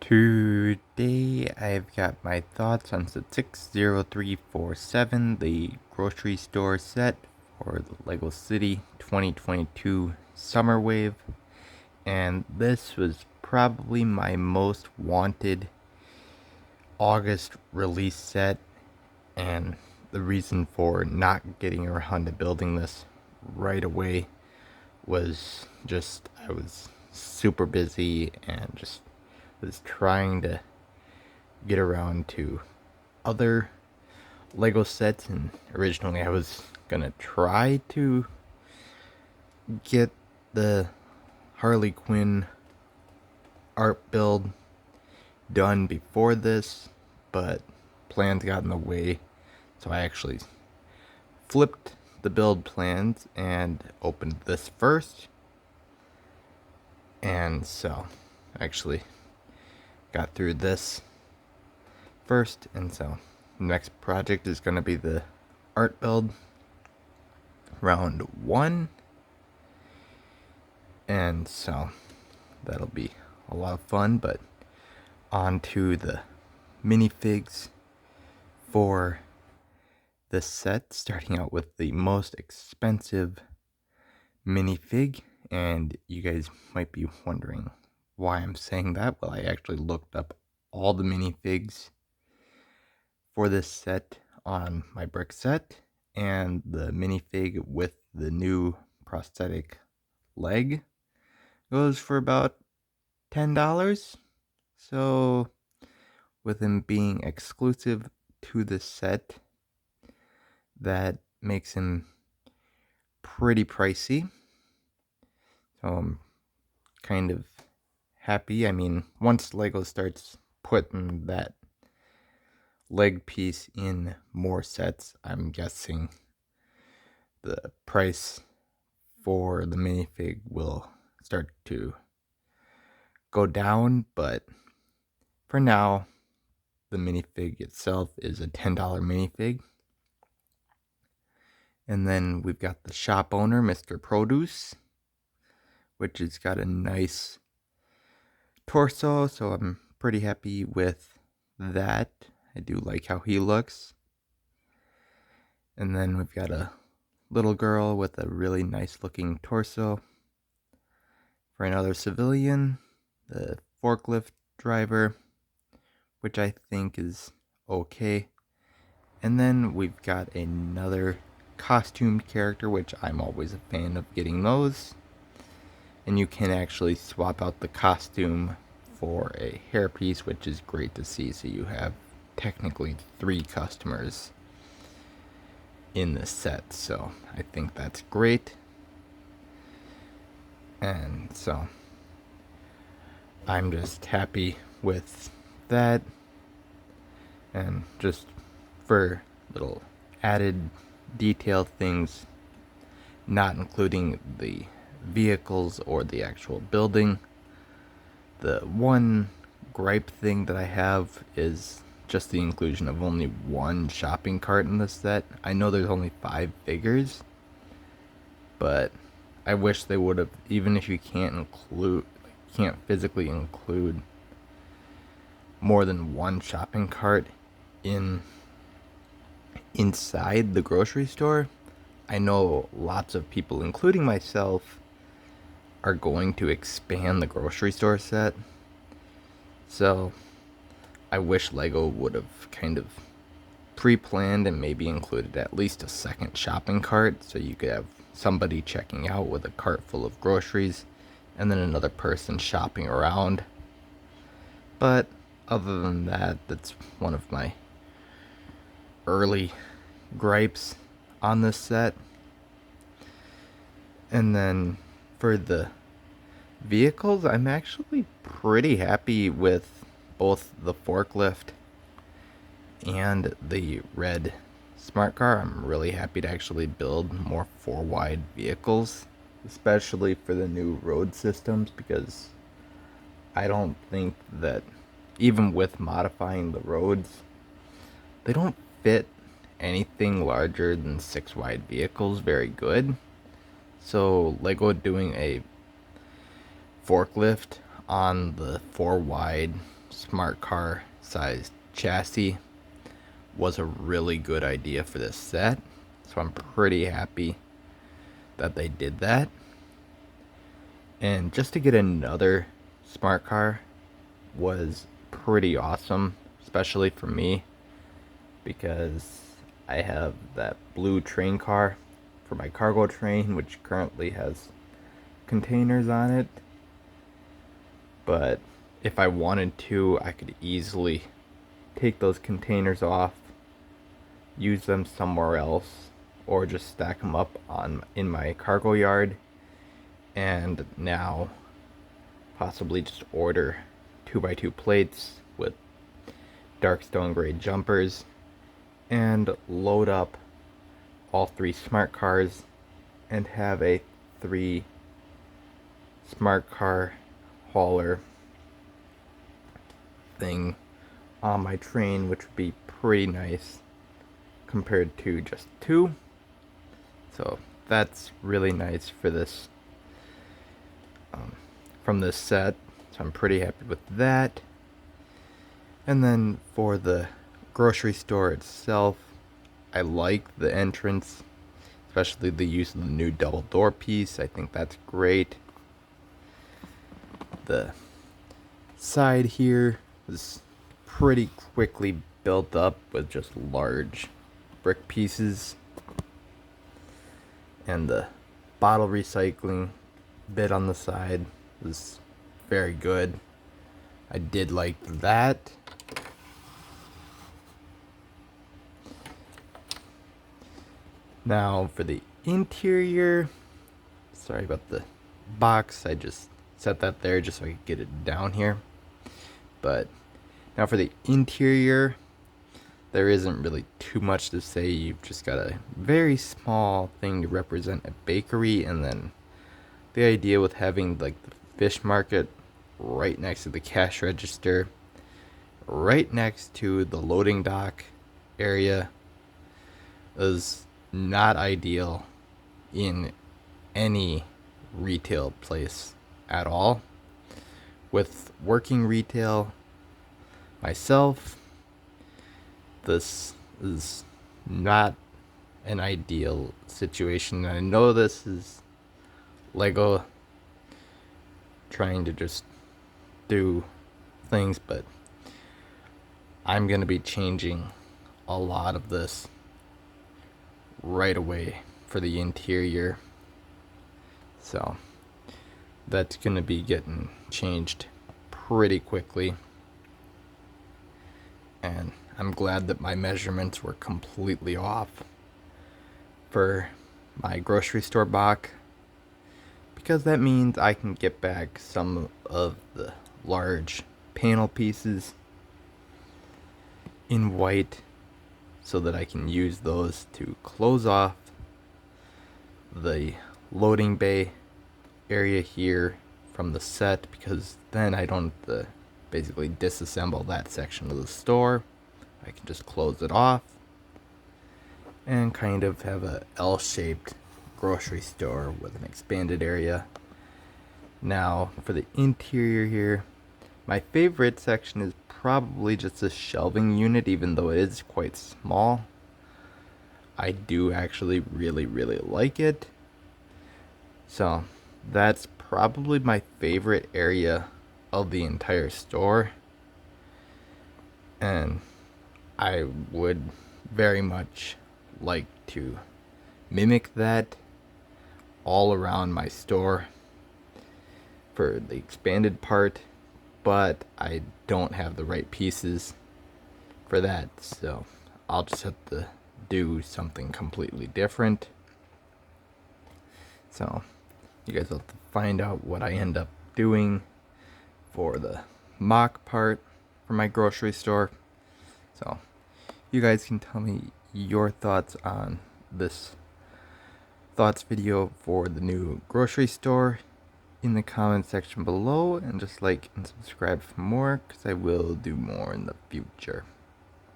Today I've got my thoughts on the 60347, the grocery store set for the LEGO City 2022 Summer Wave. And this was probably my most wanted August release set, and the reason for not getting around to building this right away was just I was super busy and just was trying to get around to other Lego sets, and originally I was gonna try to get the Harley Quinn art build done before this, but plans got in the way, so I actually flipped the build plans and opened this first, and so actually got through this first, and so the next project is going to be the art build round 1, and so that'll be a lot of fun. But on to the minifigs for this set, starting out with the most expensive minifig. And you guys might be wondering why I'm saying that. Well, I actually looked up all the minifigs for this set on my brick set, and the minifig with the new prosthetic leg goes for about $10. So with him being exclusive to the set, that makes him pretty pricey. So I'm kind of happy. I mean, once Lego starts putting that leg piece in more sets, I'm guessing the price for the minifig will start to go down, but for now the minifig itself is a $10 minifig. And then we've got the shop owner, Mr. Produce, which has got a nice torso, so I'm pretty happy with that. I do like how he looks. And then we've got a little girl with a really nice looking torso. For another civilian, the forklift driver, which I think is okay. And then we've got another costumed character, which I'm always a fan of getting those. And you can actually swap out the costume for a hairpiece, which is great to see. So you have technically 3 customers in the set, so I think that's great. And so I'm just happy with that. And just for little added detail things, not including the vehicles or the actual building, the one gripe thing that I have is just the inclusion of only 1 shopping cart in this set. I know there's only 5 figures, but I wish they would have, even if you can't physically include more than 1 shopping cart inside the grocery store. I know lots of people, including myself, are going to expand the grocery store set. So I wish Lego would have kind of pre-planned and maybe included at least a second shopping cart, so you could have somebody checking out with a cart full of groceries and then another person shopping around. But other than that, that's one of my early gripes on this set. And then for the vehicles, I'm actually pretty happy with both the forklift and the red smart car. I'm really happy to actually build more 4-wide vehicles, especially for the new road systems, because I don't think that even with modifying the roads, they don't fit anything larger than 6-wide vehicles very good. So Lego doing a forklift on the 4-wide smart car sized chassis was a really good idea for this set. So I'm pretty happy that they did that. And just to get another smart car was pretty awesome, especially for me, because I have that blue train car for my cargo train, which currently has containers on it. But if I wanted to, I could easily take those containers off, use them somewhere else, or just stack them up in my cargo yard, and now possibly just order 2x2 plates with dark stone gray jumpers and load up all 3 smart cars and have a 3 smart car hauler thing on my train, which would be pretty nice compared to just 2. So that's really nice for this from this set, so I'm pretty happy with that. And then for the grocery store itself, I like the entrance, especially the use of the new double door piece. I think that's great. The side here is pretty quickly built up with just large brick pieces, and the bottle recycling bit on the side was very good. I did like that. Now for the interior, sorry about the box, I just set that there just so I could get it down here. But now for the interior, there isn't really too much to say. You've just got a very small thing to represent a bakery, and then the idea with having like the fish market right next to the cash register, right next to the loading dock area, is not ideal in any retail place at all. With working retail myself, this is not an ideal situation. I know this is Lego trying to just do things, but I'm going to be changing a lot of this right away for the interior. So that's going to be getting changed pretty quickly. And I'm glad that my measurements were completely off for my grocery store box, because that means I can get back some of the large panel pieces in white so that I can use those to close off the loading bay area here from the set, because then I don't have to basically disassemble that section of the store. I can just close it off and kind of have a L-shaped grocery store with an expanded area. Now for the interior here, my favorite section is probably just a shelving unit, even though it is quite small. I do actually really like it. So that's probably my favorite area of the entire store, and I would very much like to mimic that all around my store for the expanded part, but I don't have the right pieces for that, so I'll just have to do something completely different. So you guys will have to find out what I end up doing for the mock part for my grocery store. So you guys can tell me your thoughts on this thoughts video for the new grocery store in the comment section below, and just like and subscribe for more, because I will do more in the future.